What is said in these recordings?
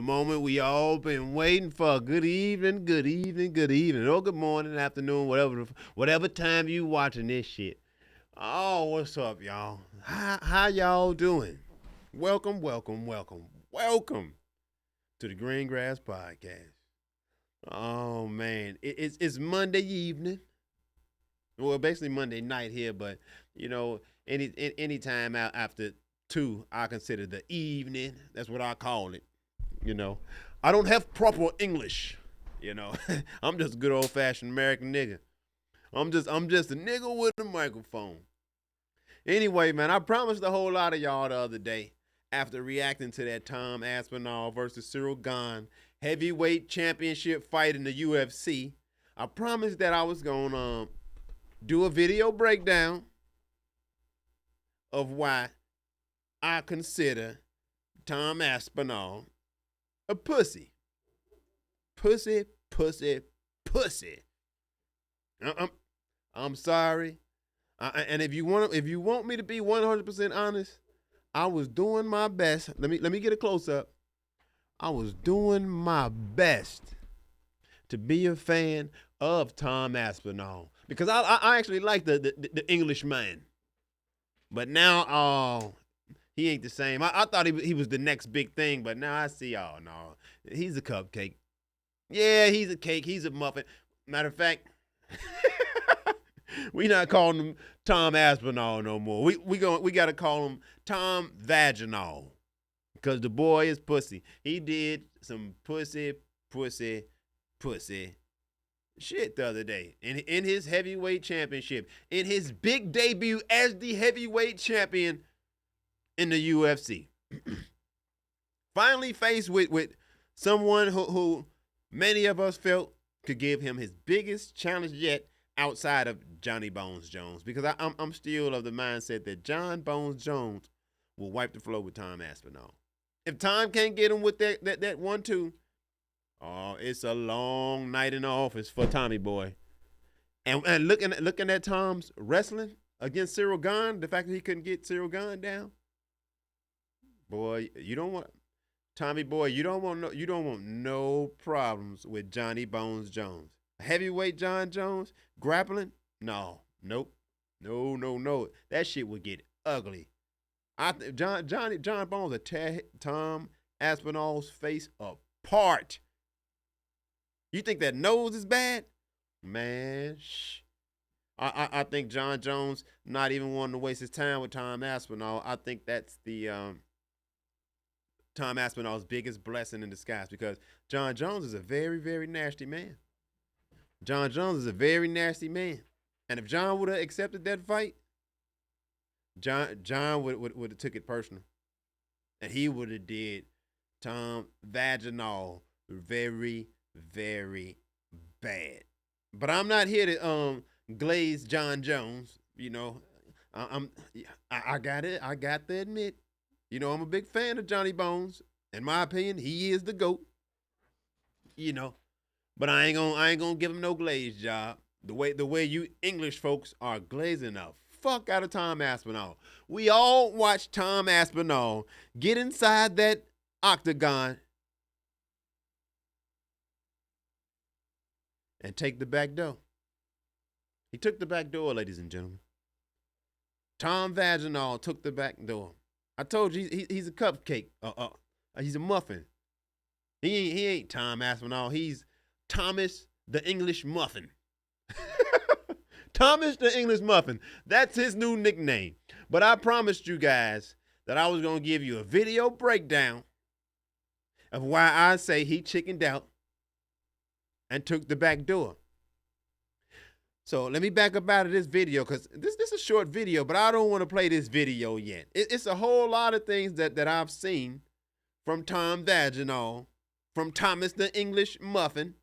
moment we all been waiting for. Good evening, good evening, good evening. Or good morning, afternoon, whatever time you watching this shit. Oh, what's up, y'all? How y'all doing? Welcome, welcome, welcome, welcome to the Green Grass Podcast. Oh man, it's Monday evening. Well, basically Monday night here, but any time out after 2, I consider the evening. That's what I call it. You know, I don't have proper English. You know, I'm just a good old fashioned American nigga. I'm just a nigga with a microphone. Anyway, man, I promised a whole lot of y'all the other day after reacting to that Tom Aspinall versus Cyril Gahn heavyweight championship fight in the UFC. I promised that I was gonna do a video breakdown of why I consider Tom Aspinall a pussy. Pussy, pussy, pussy. I'm sorry. And if you want me to be 100% honest, I was doing my best. Let me get a close up. I was doing my best to be a fan of Tom Aspinall because I actually like the English man. But now, he ain't the same. I thought he was the next big thing, but now I see, no, he's a cupcake. Yeah, he's a cake. He's a muffin. Matter of fact, we not calling him Tom Aspinall no more. We got to call him Tom Vaginal because the boy is pussy. He did some pussy shit the other day in his heavyweight championship, in his big debut as the heavyweight champion in the UFC. Finally faced with someone who many of us felt could give him his biggest challenge yet outside of Johnny Bones Jones, because I'm still of the mindset that John Bones Jones will wipe the floor with Tom Aspinall. If Tom can't get him with that 1-2, oh, it's a long night in the office for Tommy boy. And looking at Tom's wrestling against Cyril Gahn, the fact that he couldn't get Cyril Gahn down, boy, you don't want Tommy boy, you don't want no problems with Johnny Bones Jones. Heavyweight John Jones grappling? No, nope, no. That shit would get ugly. John Bones would tear Tom Aspinall's face apart. You think that nose is bad? Man, shh. I think John Jones not even wanting to waste his time with Tom Aspinall. I think that's the Tom Aspinall's biggest blessing in disguise, because John Jones is a very, very nasty man. John Jones is a very nasty man. And if John would have accepted that fight, John would have took it personal. And he would have did Tom Vaginal very, very bad. But I'm not here to glaze John Jones. You know, I got it. I got to admit, I'm a big fan of Johnny Bones. In my opinion, he is the GOAT. But I ain't gonna give him no glaze job. The way you English folks are glazing the fuck out of Tom Aspinall. We all watched Tom Aspinall get inside that octagon and take the back door. He took the back door, ladies and gentlemen. Tom Vaginal took the back door. I told you he's a cupcake. He's a muffin. He ain't Tom Aspinall. He's Thomas the English Muffin. Thomas the English Muffin. That's his new nickname. But I promised you guys that I was going to give you a video breakdown of why I say he chickened out and took the back door. So let me back up out of this video, because this is a short video, but I don't want to play this video yet. It's a whole lot of things that I've seen from Tom Vaginal, from Thomas the English Muffin,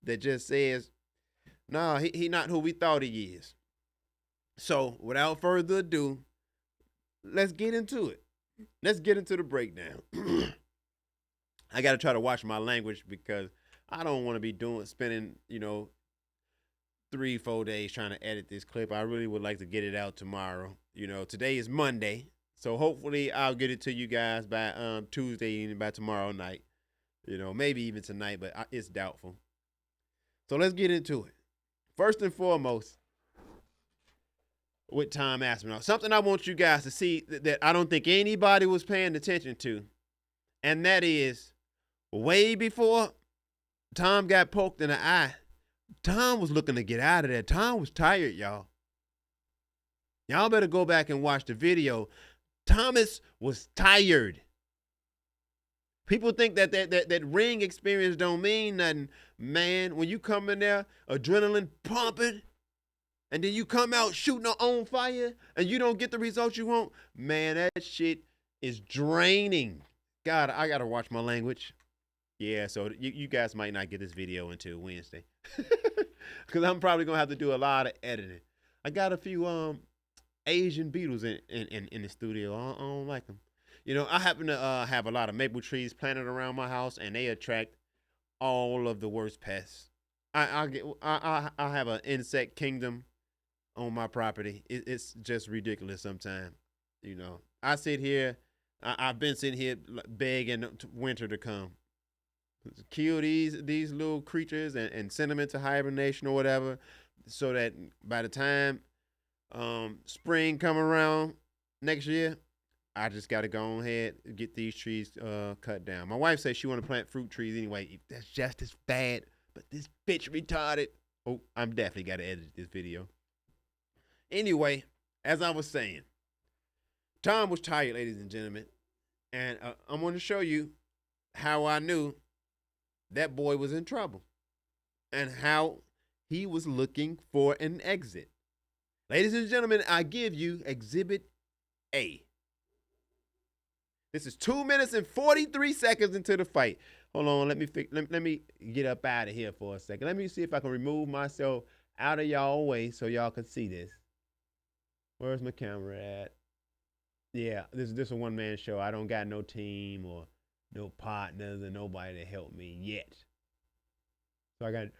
that just says, no, he not who we thought he is. So without further ado, let's get into it. Let's get into the breakdown. I got to try to watch my language, because I don't want to be spending 3-4 days trying to edit this clip. I really would like to get it out tomorrow. Today is Monday, So hopefully I'll get it to you guys by Tuesday and by tomorrow night. Maybe even tonight, but it's doubtful. So let's get into it. First and foremost, with Tom Aspinall, something I want you guys to see that I don't think anybody was paying attention to, and that is way before Tom got poked in the eye, Tom was looking to get out of there. Tom was tired, y'all. Y'all better go back and watch the video. Thomas was tired. People think that ring experience don't mean nothing. Man, when you come in there, adrenaline pumping, and then you come out shooting on fire, and you don't get the results you want, man, that shit is draining. God, I got to watch my language. Yeah, so you guys might not get this video until Wednesday. Because I'm probably going to have to do a lot of editing. I got a few Asian beetles in the studio. I don't like them. I happen to have a lot of maple trees planted around my house, and they attract all of the worst pests. I have an insect kingdom on my property. It's just ridiculous sometimes. I sit here. I've been sitting here begging winter to come. Kill these little creatures and send them into hibernation or whatever, so that by the time spring come around next year, I just got to go ahead and get these trees cut down. My wife says she want to plant fruit trees anyway. That's just as bad, but this bitch retarded. Oh, I'm definitely got to edit this video. Anyway, as I was saying, Tom was tired, ladies and gentlemen, and I'm going to show you how I knew that boy was in trouble and how he was looking for an exit. Ladies and gentlemen, I give you Exhibit A. This is 2 minutes and 43 seconds into the fight. Hold on, let me get up out of here for a second. Let me see if I can remove myself out of y'all way so y'all can see this. Where's my camera at? Yeah, this is a one-man show. I don't got no team or no partners and nobody to help me yet. So I got to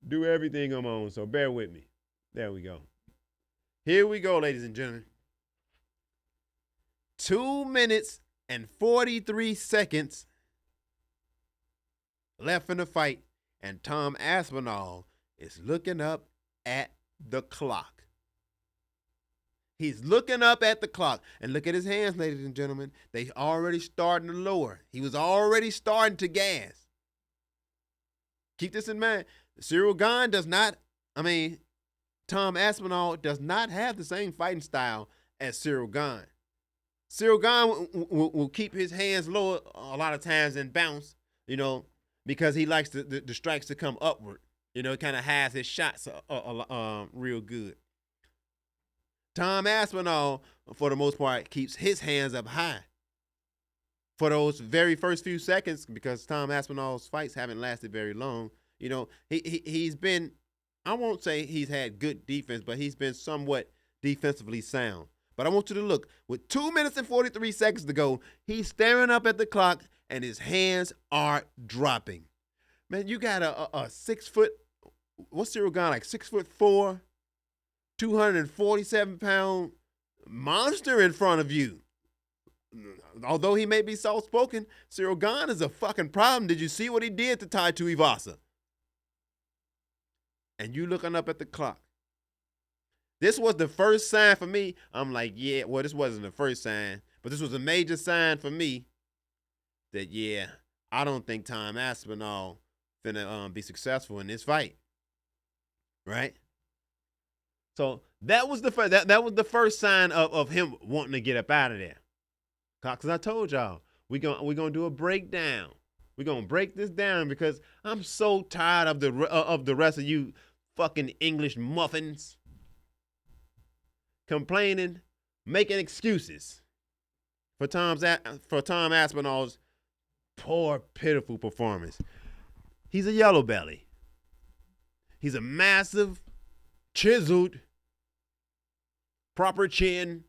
do everything on my own, so bear with me. There we go. Here we go, ladies and gentlemen. 2 minutes and 43 seconds left in the fight, and Tom Aspinall is looking up at the clock. He's looking up at the clock, and look at his hands, ladies and gentlemen. They already starting to lower. He was already starting to gas. Keep this in mind. Tom Aspinall does not have the same fighting style as Cyril Gane. Cyril Gane will keep his hands lower a lot of times and bounce, because he likes the strikes to come upward. It kind of has his shots real good. Tom Aspinall, for the most part, keeps his hands up high for those very first few seconds, because Tom Aspinall's fights haven't lasted very long. He's been, I won't say he's had good defense, but he's been somewhat defensively sound. But I want you to look. With 2 minutes and 43 seconds to go, he's staring up at the clock, and his hands are dropping. Man, you got a 6 foot, what's Cyril Gane, like 6'4", 247-pound monster in front of you. Although he may be soft-spoken, Cyril Gane is a fucking problem. Did you see what he did to Tai Tuivasa? And you looking up at the clock. This was the first sign for me. I'm like, yeah, well, this wasn't the first sign, but this was a major sign for me that, yeah, I don't think Tom Aspinall finna be successful in this fight. Right? So that was the first, that was the first sign of him wanting to get up out of there. Because I told y'all, we're gonna do a breakdown. We're gonna break this down because I'm so tired of the rest of you fucking English muffins complaining, making excuses for Tom Aspinall's poor, pitiful performance. He's a yellow belly. He's a massive, chiseled, proper chin,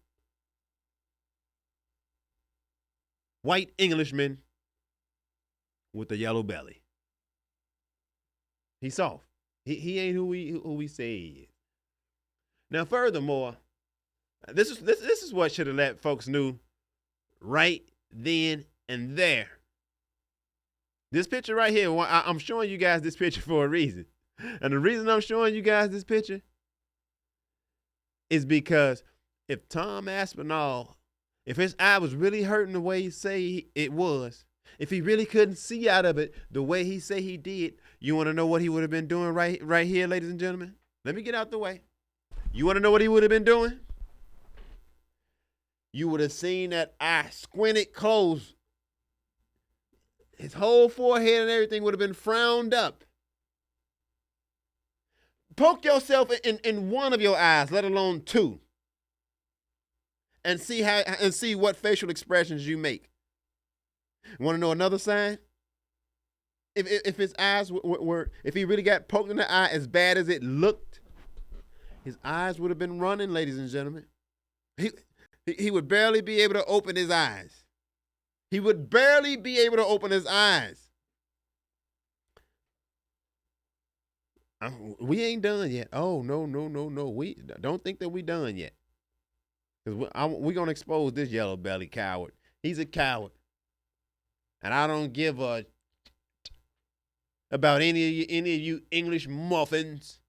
white Englishman with a yellow belly. He's soft. He ain't who we say he is. Now, furthermore, this is what should have let folks knew right then and there. This picture right here, I'm showing you guys this picture for a reason. And the reason I'm showing you guys this picture is because if Tom Aspinall, if his eye was really hurting the way he say it was, if he really couldn't see out of it the way he say he did, you want to know what he would have been doing right here, ladies and gentlemen? Let me get out the way. You want to know what he would have been doing? You would have seen that eye squinted closed. His whole forehead and everything would have been frowned up. Poke yourself in one of your eyes, let alone two, and see what facial expressions you make. Want to know another sign? If his eyes were, if he really got poked in the eye as bad as it looked, his eyes would have been running, ladies and gentlemen. He would barely be able to open his eyes. He would barely be able to open his eyes. We ain't done yet. Oh, no. We don't think that we done yet. Because we're going to expose this yellow belly coward. He's a coward. And I don't give a about any of you English muffins.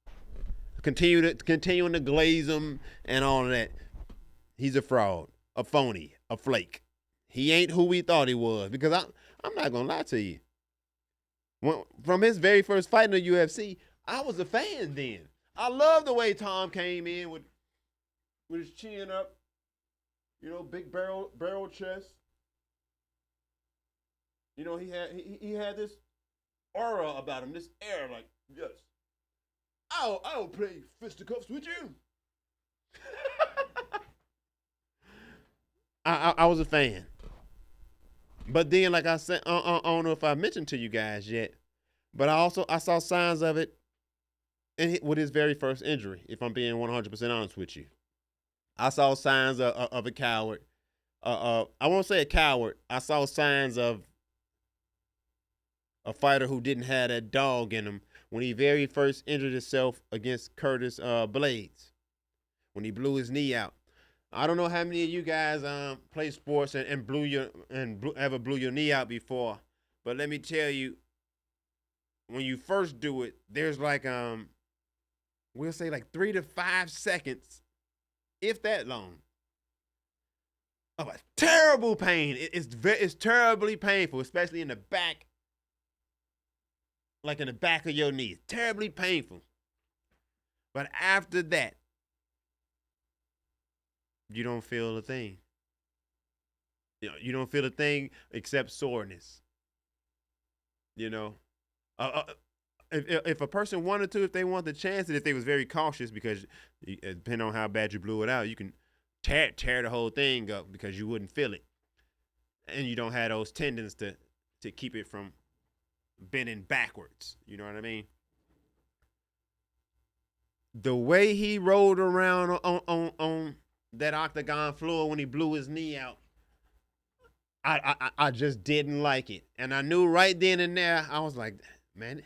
Continuing to glaze them and all of that. He's a fraud, a phony, a flake. He ain't who we thought he was. Because I'm not going to lie to you. From his very first fight in the UFC, I was a fan then. I love the way Tom came in with his chin up, big barrel chest. He had this aura about him, this air like, yes, I'll play fisticuffs with you. I was a fan. But then, like I said, I don't know if I mentioned to you guys yet, but I saw signs of it with his very first injury, if I'm being 100% honest with you. I saw signs of a coward. I won't say a coward. I saw signs of a fighter who didn't have that dog in him when he very first injured himself against Curtis Blades, when he blew his knee out. I don't know how many of you guys play sports and ever blew your knee out before, but let me tell you, when you first do it, there's like we'll say like 3 to 5 seconds, if that long, of a terrible pain. It's terribly painful, especially in the back, like in the back of your knee. Terribly painful. But after that, you don't feel a thing. You don't feel a thing except soreness. If a person wanted to, if they want the chance, and if they was very cautious, because depending on how bad you blew it out, you can tear the whole thing up because you wouldn't feel it, and you don't have those tendons to keep it from bending backwards. You know what I mean? The way he rolled around on that octagon floor when he blew his knee out, I just didn't like it, and I knew right then and there. I was like, man,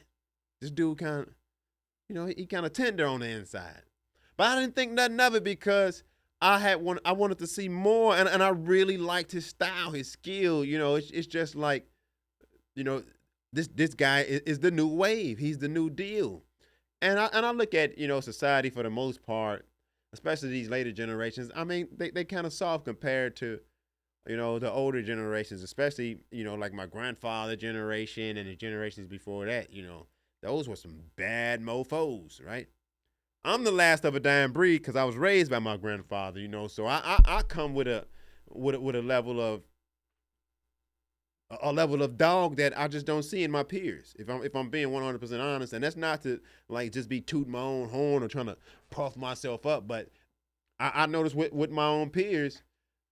this dude kind of, he kind of tender on the inside. But I didn't think nothing of it because I wanted to see more, and I really liked his style, his skill. It's just like, this guy is the new wave. He's the new deal. And I look at, society for the most part, especially these later generations. I mean, they kind of soft compared to, the older generations, especially, like my grandfather generation and the generations before that. Those were some bad mofos, right? I'm the last of a dying breed because I was raised by my grandfather, so I come with a level of dog that I just don't see in my peers. If I'm being 100% honest, and that's not to like just be tooting my own horn or trying to puff myself up, but I notice with my own peers,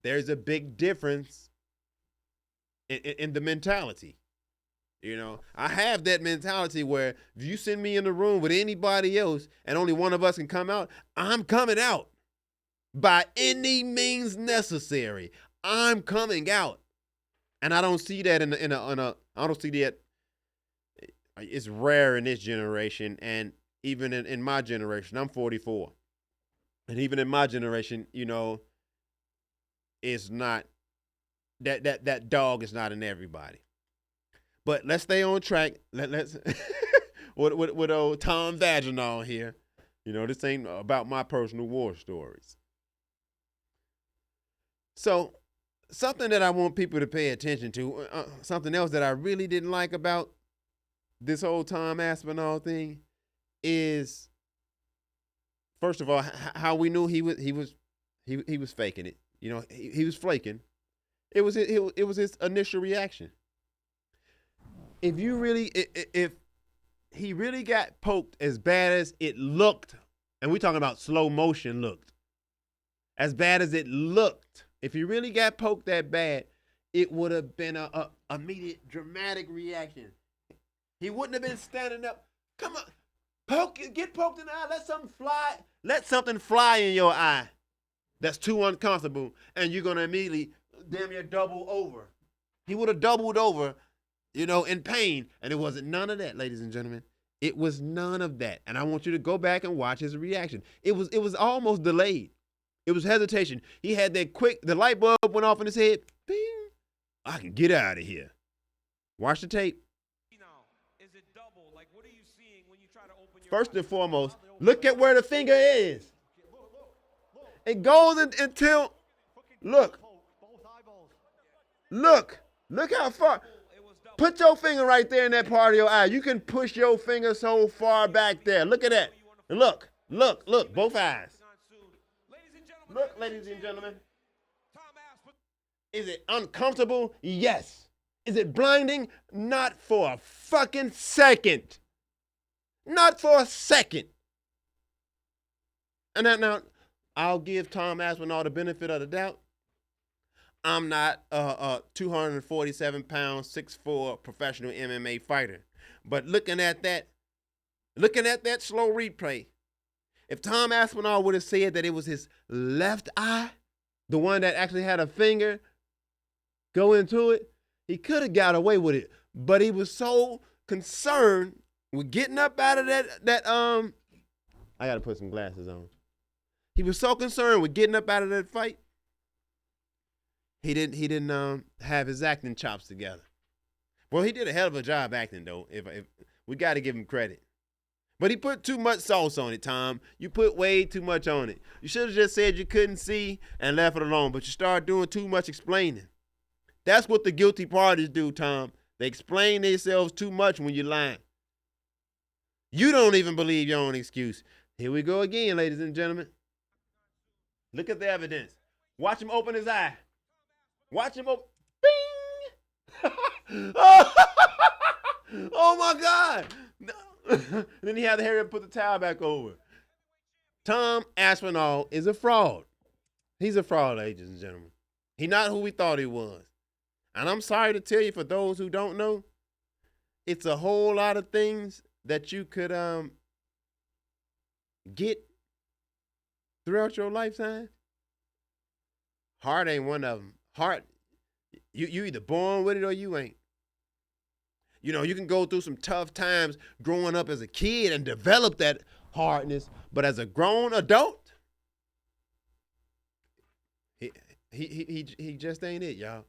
there's a big difference in the mentality. I have that mentality where if you send me in the room with anybody else and only one of us can come out, I'm coming out by any means necessary. I'm coming out. And I don't see that I don't see that. It's rare in this generation, and even in my generation. I'm 44, and even in my generation, it's not that dog is not in everybody. But let's stay on track. Let's with old Tom Vaginal here. You know, this ain't about my personal war stories. So, something that I want people to pay attention to, something else that I really didn't like about this whole Tom Aspinall thing is, first of all, how we knew he was faking it. You know, he was flaking. It was his initial reaction. If he really got poked as bad as it looked, and we're talking about slow motion looked, as bad as it looked, if he really got poked that bad, it would have been a immediate dramatic reaction. He wouldn't have been standing up. Come on, get poked in the eye. Let something fly. Let something fly in your eye. That's too uncomfortable, and you're gonna immediately damn near double over. He would have doubled over, in pain, and it wasn't none of that, ladies and gentlemen. It was none of that, and I want you to go back and watch his reaction. It was almost delayed. It was hesitation. He had that quick. The light bulb went off in his head. Bing! I can get out of here. Watch the tape. Is it double? Like, what are you seeing when you try to open your First and foremost, look at where the finger is. It goes until, look how far. Put your finger right there in that part of your eye. You can push your finger so far back there. Look at that. Look, both eyes. Look, ladies and gentlemen. Is it uncomfortable? Yes. Is it blinding? Not for a fucking second. Not for a second. And now, I'll give Tom Aspinall the benefit of the doubt. I'm not a 247-pound, 6'4" professional MMA fighter. But looking at that slow replay, if Tom Aspinall would have said that it was his left eye, the one that actually had a finger go into it, he could have got away with it. But he was so concerned with getting up out of that I gotta put some glasses on. He was so concerned with getting up out of that fight, he didn't have his acting chops together. Well, he did a hell of a job acting, though. If we got to give him credit. But he put too much sauce on it, Tom. You put way too much on it. You should have just said you couldn't see and left it alone, but you started doing too much explaining. That's what the guilty parties do, Tom. They explain themselves too much when you're lying. You don't even believe your own excuse. Here we go again, ladies and gentlemen. Look at the evidence. Watch him open his eye. Watch him open. Bing! Oh my God! Then he had to hurry up and put the towel back over. Tom Aspinall is a fraud. He's a fraud, ladies and gentlemen. He's not who we thought he was. And I'm sorry to tell you, for those who don't know, it's a whole lot of things that you could get throughout your lifetime. Heart ain't one of them. Heart, you either born with it or you ain't. You can go through some tough times growing up as a kid and develop that hardness, but as a grown adult, he just ain't it, y'all.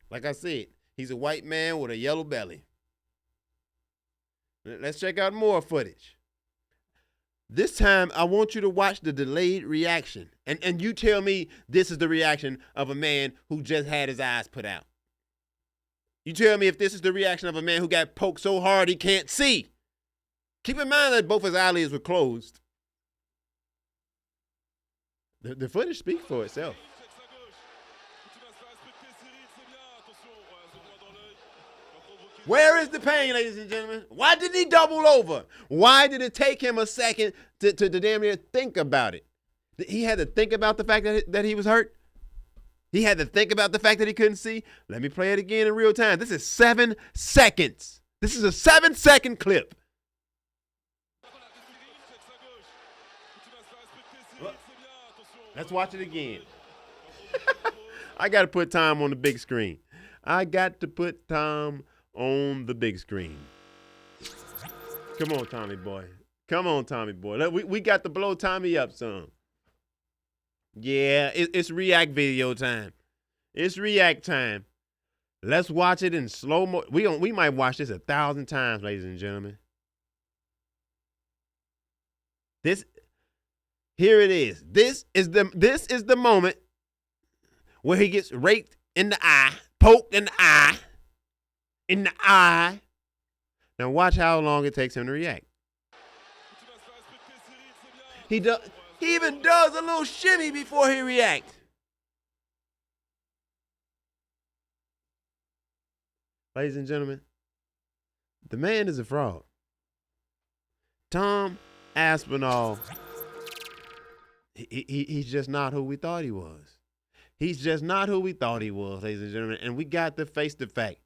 Like I said, he's a white man with a yellow belly. Let's check out more footage. This time, I want you to watch the delayed reaction. And you tell me this is the reaction of a man who just had his eyes put out. You tell me if this is the reaction of a man who got poked so hard he can't see. Keep in mind that both his eyelids were closed. The footage speaks for itself. Where is the pain, ladies and gentlemen? Why did he double over? Why did it take him a second to damn near think about it? He had to think about the fact that he was hurt. He had to think about the fact that he couldn't see. Let me play it again in real time. This is 7 seconds. This is a 7-second clip. Let's watch it again. I got to put Tom on the big screen. I got to put Tom on the big screen. Come on, Tommy boy. Come on, Tommy boy. We got to blow Tommy up some. Yeah, it's react video time. It's react time. Let's watch it in slow mo. We might watch this 1,000 times, ladies and gentlemen. Here it is. This is the moment where he gets raked in the eye, poked in the eye, Now watch how long it takes him to react. He even does a little shimmy before he reacts. Ladies and gentlemen, the man is a fraud. Tom Aspinall, he's just not who we thought he was. He's just not who we thought he was, ladies and gentlemen. And we got to face the fact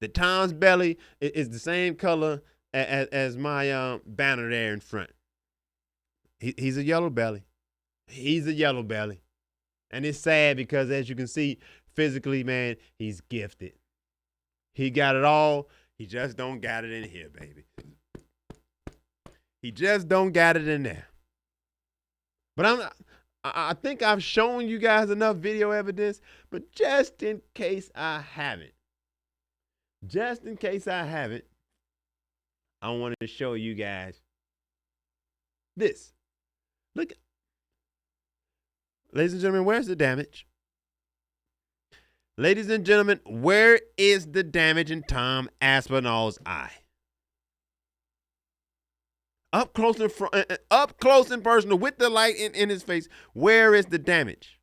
that Tom's belly is the same color as my banner there in front. He's a yellow belly. He's a yellow belly. And it's sad because, as you can see, physically, man, he's gifted. He got it all. He just don't got it in here, baby. He just don't got it in there. But I think I've shown you guys enough video evidence, but just in case I haven't, I wanted to show you guys this. Look. Ladies and gentlemen, where's the damage? Ladies and gentlemen, where is the damage in Tom Aspinall's eye? Up close and personal with the light in his face. Where is the damage?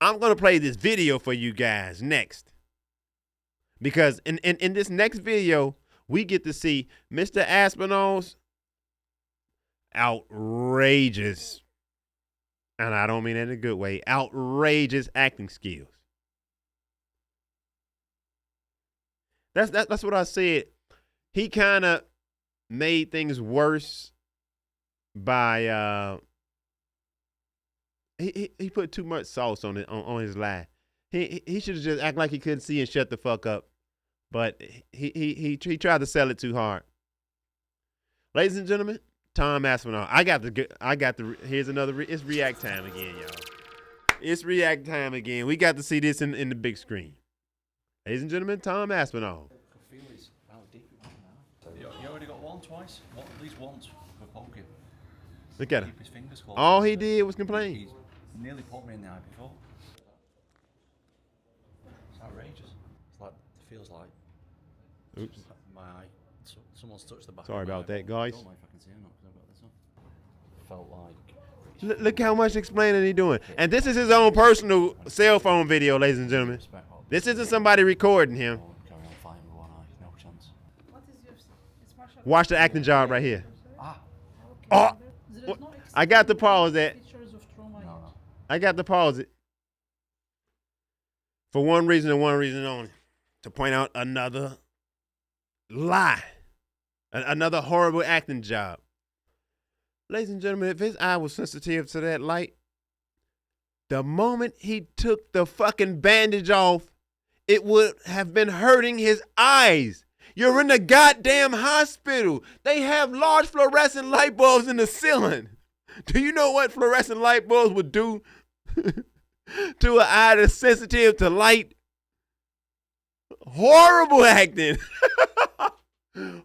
I'm going to play this video for you guys next. Because in this next video, we get to see Mr. Aspinall's outrageous, and I don't mean it in a good way, outrageous acting skills. That's what I said. He kind of made things worse by he put too much sauce on it on his lie. He should have just act like he couldn't see and shut the fuck up. But he tried to sell it too hard. Ladies and gentlemen, Tom Aspinall. Here's another. It's react time again, y'all. It's react time again. We got to see this in the big screen. Ladies and gentlemen, Tom Aspinall. You already got one twice? At least once for poking. Look at him. Keep his fingers closed. All he did was complain. He's nearly poked me in the eye before. It's outrageous. It's like, it feels like. Oops. My eye. Someone's touched the back. Sorry of my about eye. that, guys. I don't know if I can see it or not because I've got this on. Felt like. Look how much explaining he's doing. And this is his own personal cell phone video, ladies and gentlemen. This isn't somebody recording him. Carry on fighting with one eye. No chance. What is UFC? It's martial Watch the acting job right here. Ah. Oh, There is no I got to pause that. pictures of trauma No, yet. no. I got to pause it. For one reason and one reason only. To point out another lie. Another horrible acting job. Ladies and gentlemen, if his eye was sensitive to that light, the moment he took the fucking bandage off, it would have been hurting his eyes. You're in the goddamn hospital. They have large fluorescent light bulbs in the ceiling. Do you know what fluorescent light bulbs would do to an eye that's sensitive to light? Horrible acting.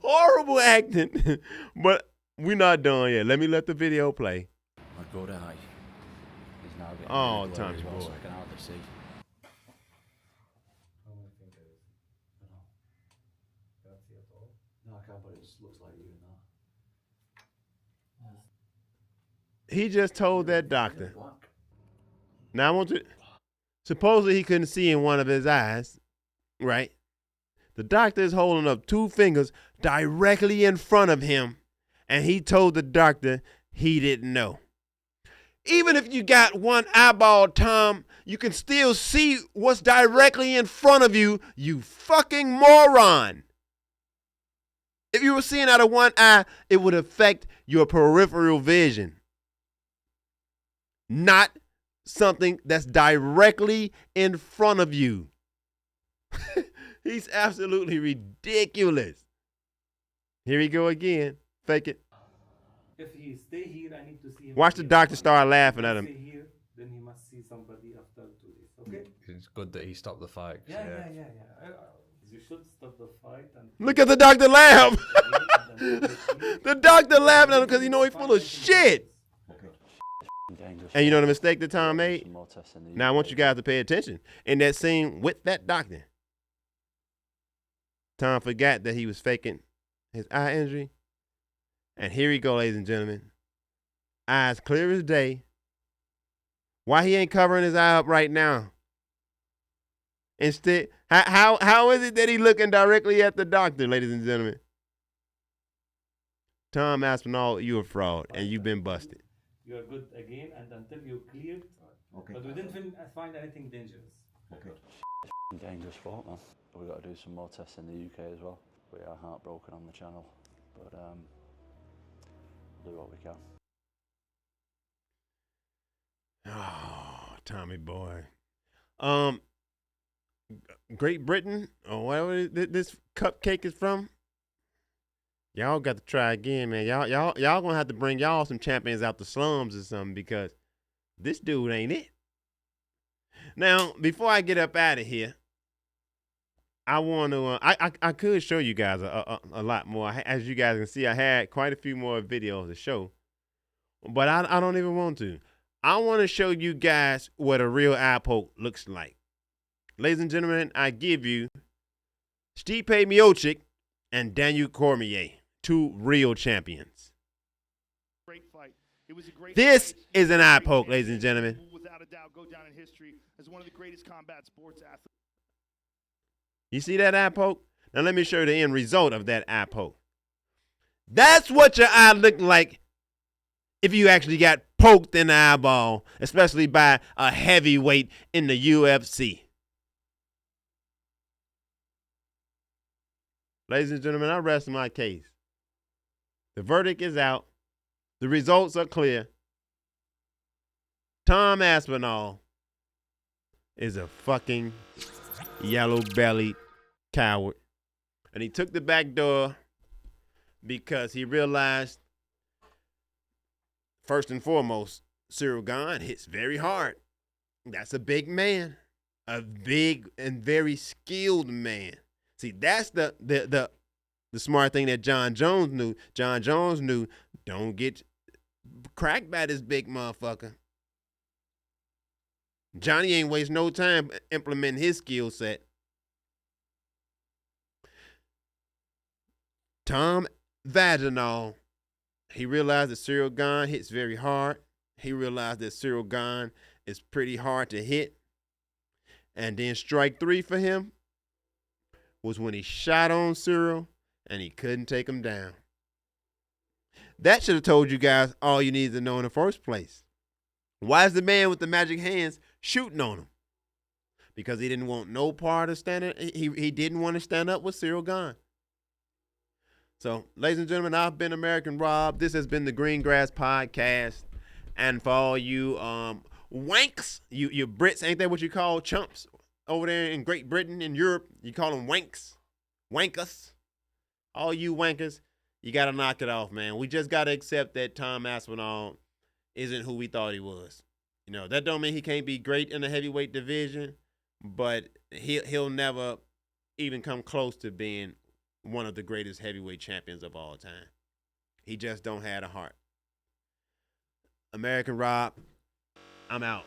Horrible acting. But we're not done yet. Let me let the video play. My good eye is now getting Oh, really blurry Tommy as well, boy. so I can hardly see. No, I can't, but it just looks like you and that. He just told that doctor. Black. Now I want to. Supposedly he couldn't see in one of his eyes, right? The doctor is holding up two fingers directly in front of him, and he told the doctor he didn't know. Even if you got one eyeball, Tom, you can still see what's directly in front of you, you fucking moron. If you were seeing out of one eye, it would affect your peripheral vision. Not something that's directly in front of you. He's absolutely ridiculous. Here we go again. Fake it. If he stay here, I need to see him. Watch the here. doctor start If laughing he at him. stay here, then he must see somebody after to this. Okay? It's good that he stopped the fight. Yeah. You should stop the fight and Look at the doctor laugh. and then The doctor laughing at him because he know he's full of shit. okay. Dangerous. And you know the mistake that Tom made? Some more tests in the Now I want you UK. guys to pay attention. In that scene with that doctor, Tom forgot that he was faking his eye injury. And here he go, ladies and gentlemen. Eyes clear as day. Why he ain't covering his eye up right now? Instead, how is it that he looking directly at the doctor, ladies and gentlemen? Tom Aspinall, you a fraud, and you've been busted. You are good again, and until you cleared. Okay. But we didn't find anything dangerous. Okay. Dangerous sport, man. We've got to do some more tests in the UK as well. We are heartbroken on the channel, but we'll do what we can. Oh, Tommy boy. Great Britain or whatever this cupcake is from. Y'all got to try again, man. Y'all gonna have to bring y'all some champions out the slums or something because this dude ain't it. Now, before I get up out of here, I want to. I could show you guys a lot more. As you guys can see, I had quite a few more videos to show, but I don't even want to. I want to show you guys what a real eye poke looks like. Ladies and gentlemen, I give you Stipe Miocic and Daniel Cormier, two real champions. Great fight. It was a great This fight. is an eye Great poke, champion ladies and gentlemen. who without a doubt go down in history as one of the greatest combat sports athletes. You see that eye poke? Now let me show you the end result of that eye poke. That's what your eye looked like if you actually got poked in the eyeball, especially by a heavyweight in the UFC. Ladies and gentlemen, I rest my case. The verdict is out. The results are clear. Tom Aspinall is a fucking yellow-bellied coward. And he took the back door because he realized, first and foremost, Cyril Gane hits very hard. That's a big man. A big and very skilled man. See, that's the smart thing that John Jones knew. John Jones knew, don't get cracked by this big motherfucker. Johnny ain't waste no time implementing his skill set. Tom Vaginal, he realized that Cyril Gane hits very hard. He realized that Cyril Gane is pretty hard to hit. And then strike three for him was when he shot on Cyril and he couldn't take him down. That should have told you guys all you needed to know in the first place. Why is the man with the magic hands shooting on him? Because he didn't want no part of standing. He didn't want to stand up with Cyril Gane. So, ladies and gentlemen, I've been American Rob. This has been the Green Grass Podcast. And for all you wanks, you Brits, ain't that what you call chumps over there in Great Britain and Europe? You call them wanks, wankers. All you wankers, you got to knock it off, man. We just got to accept that Tom Aspinall isn't who we thought he was. You know, that don't mean he can't be great in the heavyweight division, but he'll never even come close to being one of the greatest heavyweight champions of all time. He just don't have a heart. American Rob, I'm out.